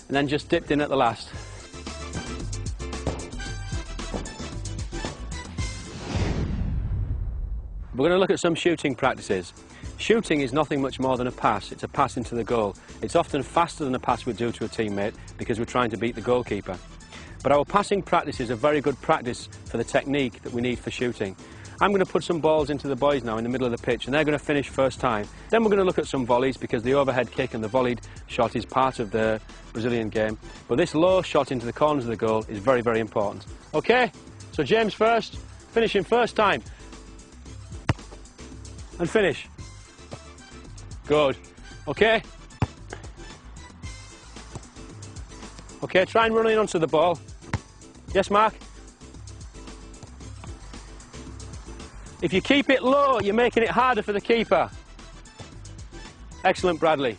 and then just dipped in at the last. We're going to look at some shooting practices. Shooting is nothing much more than a pass. It's a pass into the goal. It's often faster than a pass we'd do to a teammate because we're trying to beat the goalkeeper. But our passing practice is a very good practice for the technique that we need for shooting. I'm going to put some balls into the boys now in the middle of the pitch, and they're going to finish first time. Then we're going to look at some volleys, because the overhead kick and the volleyed shot is part of the Brazilian game. But this low shot into the corners of the goal is very, very important. Okay, so James first, finishing first time. And finish. Good. Okay. Okay, try and run in onto the ball. Yes, Mark? If you keep it low, you're making it harder for the keeper. Excellent, Bradley.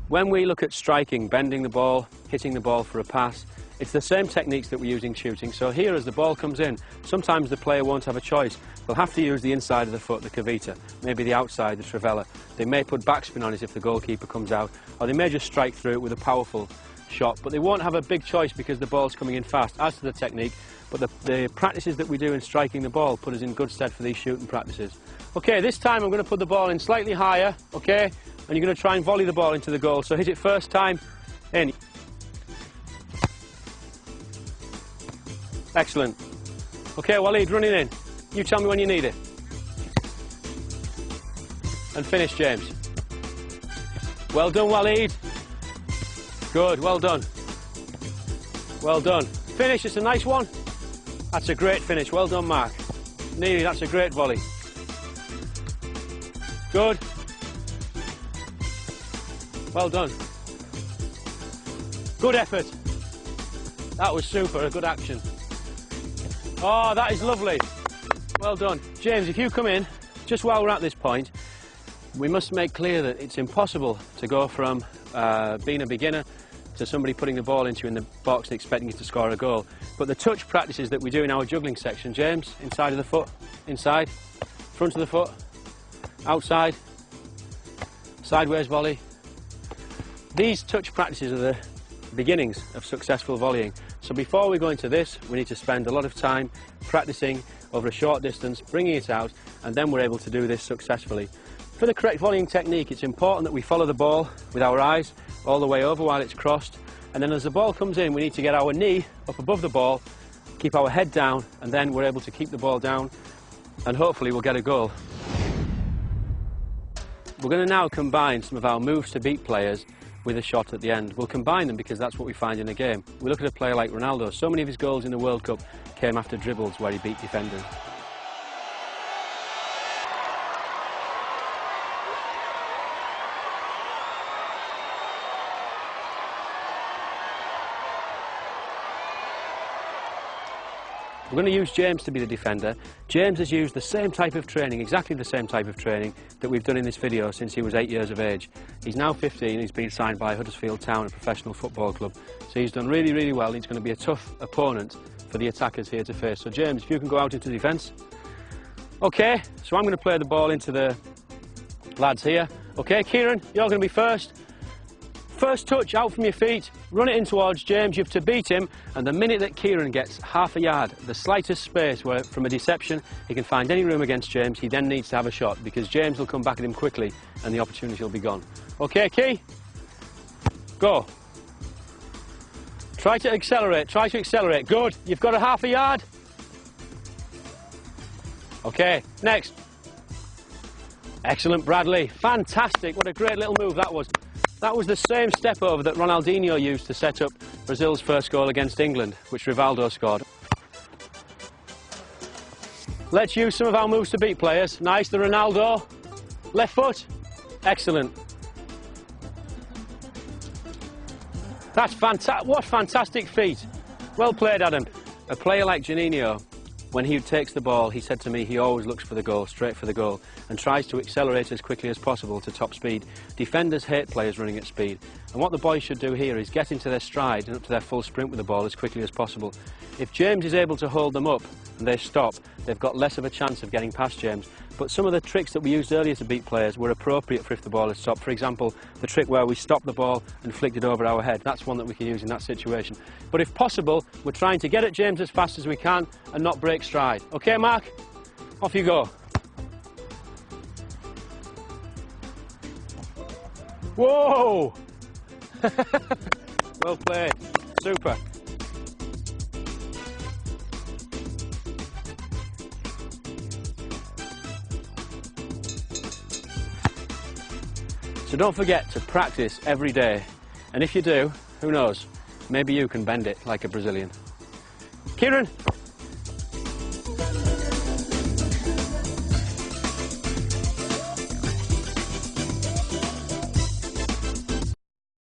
When we look at striking, bending the ball, hitting the ball for a pass, it's the same techniques that we use in shooting. So here, as the ball comes in, sometimes the player won't have a choice. They'll have to use the inside of the foot, the cavita, maybe the outside, the trivela. They may put backspin on it if the goalkeeper comes out, or they may just strike through it with a powerful shot, but they won't have a big choice because the ball's coming in fast. As to the technique, but the practices that we do in striking the ball put us in good stead for these shooting practices. Okay, this time I'm going to put the ball in slightly higher, okay, and you're going to try and volley the ball into the goal. So hit it first time, in. Excellent. Okay, Waleed, running in. You tell me when you need it. And finish, James. Well done, Waleed. Good, well done. Well done. Finish, it's a nice one. That's a great finish. Well done, Mark. Neely, that's a great volley. Good. Well done. Good effort. That was super, a good action. Oh, that is lovely. Well done. James, if you come in, just while we're at this point, we must make clear that it's impossible to go from being a beginner to somebody putting the ball into you in the box and expecting you to score a goal. But the touch practices that we do in our juggling section, James, inside of the foot, inside, front of the foot, outside, sideways volley. These touch practices are the beginnings of successful volleying. So before we go into this, we need to spend a lot of time practicing over a short distance, bringing it out, and then we're able to do this successfully. For the correct volleying technique, it's important that we follow the ball with our eyes all the way over while it's crossed, and then as the ball comes in, we need to get our knee up above the ball, keep our head down, and then we're able to keep the ball down, and hopefully we'll get a goal. We're going to now combine some of our moves to beat players with a shot at the end. We'll combine them because that's what we find in a game. We look at a player like Ronaldo. So many of his goals in the World Cup came after dribbles where he beat defenders. We're going to use James to be the defender. James has used the same type of training, exactly the same type of training that we've done in this video since he was 8 years of age. He's now 15, he's been signed by Huddersfield Town, a professional football club. So he's done really, really well. He's going to be a tough opponent for the attackers here to face. So James, if you can go out into defence. Okay, so I'm going to play the ball into the lads here. Okay, Kieran, you're going to be first. First touch out from your feet, run it in towards James, you have to beat him, and the minute that Kieran gets half a yard, the slightest space where from a deception he can find any room against James, he then needs to have a shot because James will come back at him quickly and the opportunity will be gone. Okay, Key? Go. Try to accelerate, good. You've got a half a yard. Okay, next. Excellent, Bradley, fantastic, what a great little move that was. That was the same step over that Ronaldinho used to set up Brazil's first goal against England, which Rivaldo scored. Let's use some of our moves to beat players. Nice, the Ronaldo. Left foot. Excellent. That's fantastic. What fantastic feet. Well played, Adam. A player like Juninho, when he takes the ball, he said to me he always looks for the goal, straight for the goal, and tries to accelerate as quickly as possible to top speed. Defenders hate players running at speed, and what the boys should do here is get into their stride and up to their full sprint with the ball as quickly as possible. If James is able to hold them up and they stop, they've got less of a chance of getting past James. But some of the tricks that we used earlier to beat players were appropriate for if the ball is stopped. For example, the trick where we stopped the ball and flicked it over our head. That's one that we can use in that situation. But if possible, we're trying to get at James as fast as we can and not break stride. Okay, Mark? Off you go. Whoa! Well played. Super. So don't forget to practice every day. And if you do, who knows, maybe you can bend it like a Brazilian. Kieran?